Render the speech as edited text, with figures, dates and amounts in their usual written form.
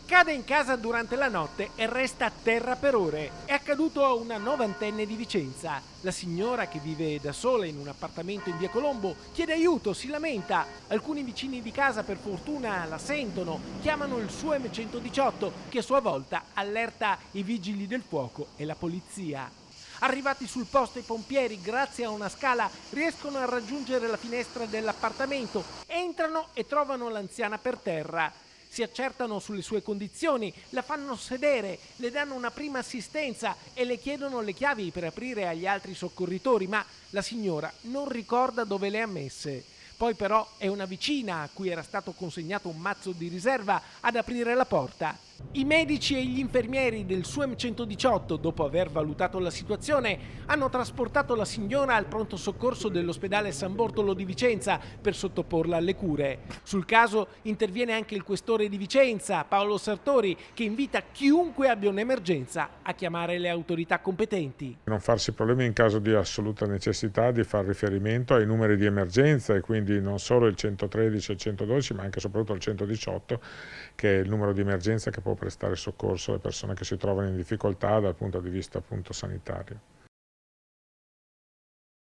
Cade in casa durante la notte e resta a terra per ore. È accaduto a una novantenne di Vicenza. La signora, che vive da sola in un appartamento in via Colombo, chiede aiuto, si lamenta. Alcuni vicini di casa, per fortuna, la sentono, chiamano il suo M118, che a sua volta allerta i vigili del fuoco e la polizia. Arrivati sul posto, i pompieri, grazie a una scala, riescono a raggiungere la finestra dell'appartamento, entrano e trovano l'anziana per terra. Si accertano sulle sue condizioni, la fanno sedere, le danno una prima assistenza e le chiedono le chiavi per aprire agli altri soccorritori, ma la signora non ricorda dove le ha messe. Poi però è una vicina, a cui era stato consegnato un mazzo di riserva, ad aprire la porta. I medici e gli infermieri del suo M118, dopo aver valutato la situazione, hanno trasportato la signora al pronto soccorso dell'ospedale San Bortolo di Vicenza per sottoporla alle cure. Sul caso interviene anche il questore di Vicenza, Paolo Sartori, che invita chiunque abbia un'emergenza a chiamare le autorità competenti. Non farsi problemi in caso di assoluta necessità di far riferimento ai numeri di emergenza, e quindi non solo il 113 e il 112, ma anche e soprattutto il 118, che è il numero di emergenza che può prestare soccorso alle persone che si trovano in difficoltà dal punto di vista appunto sanitario.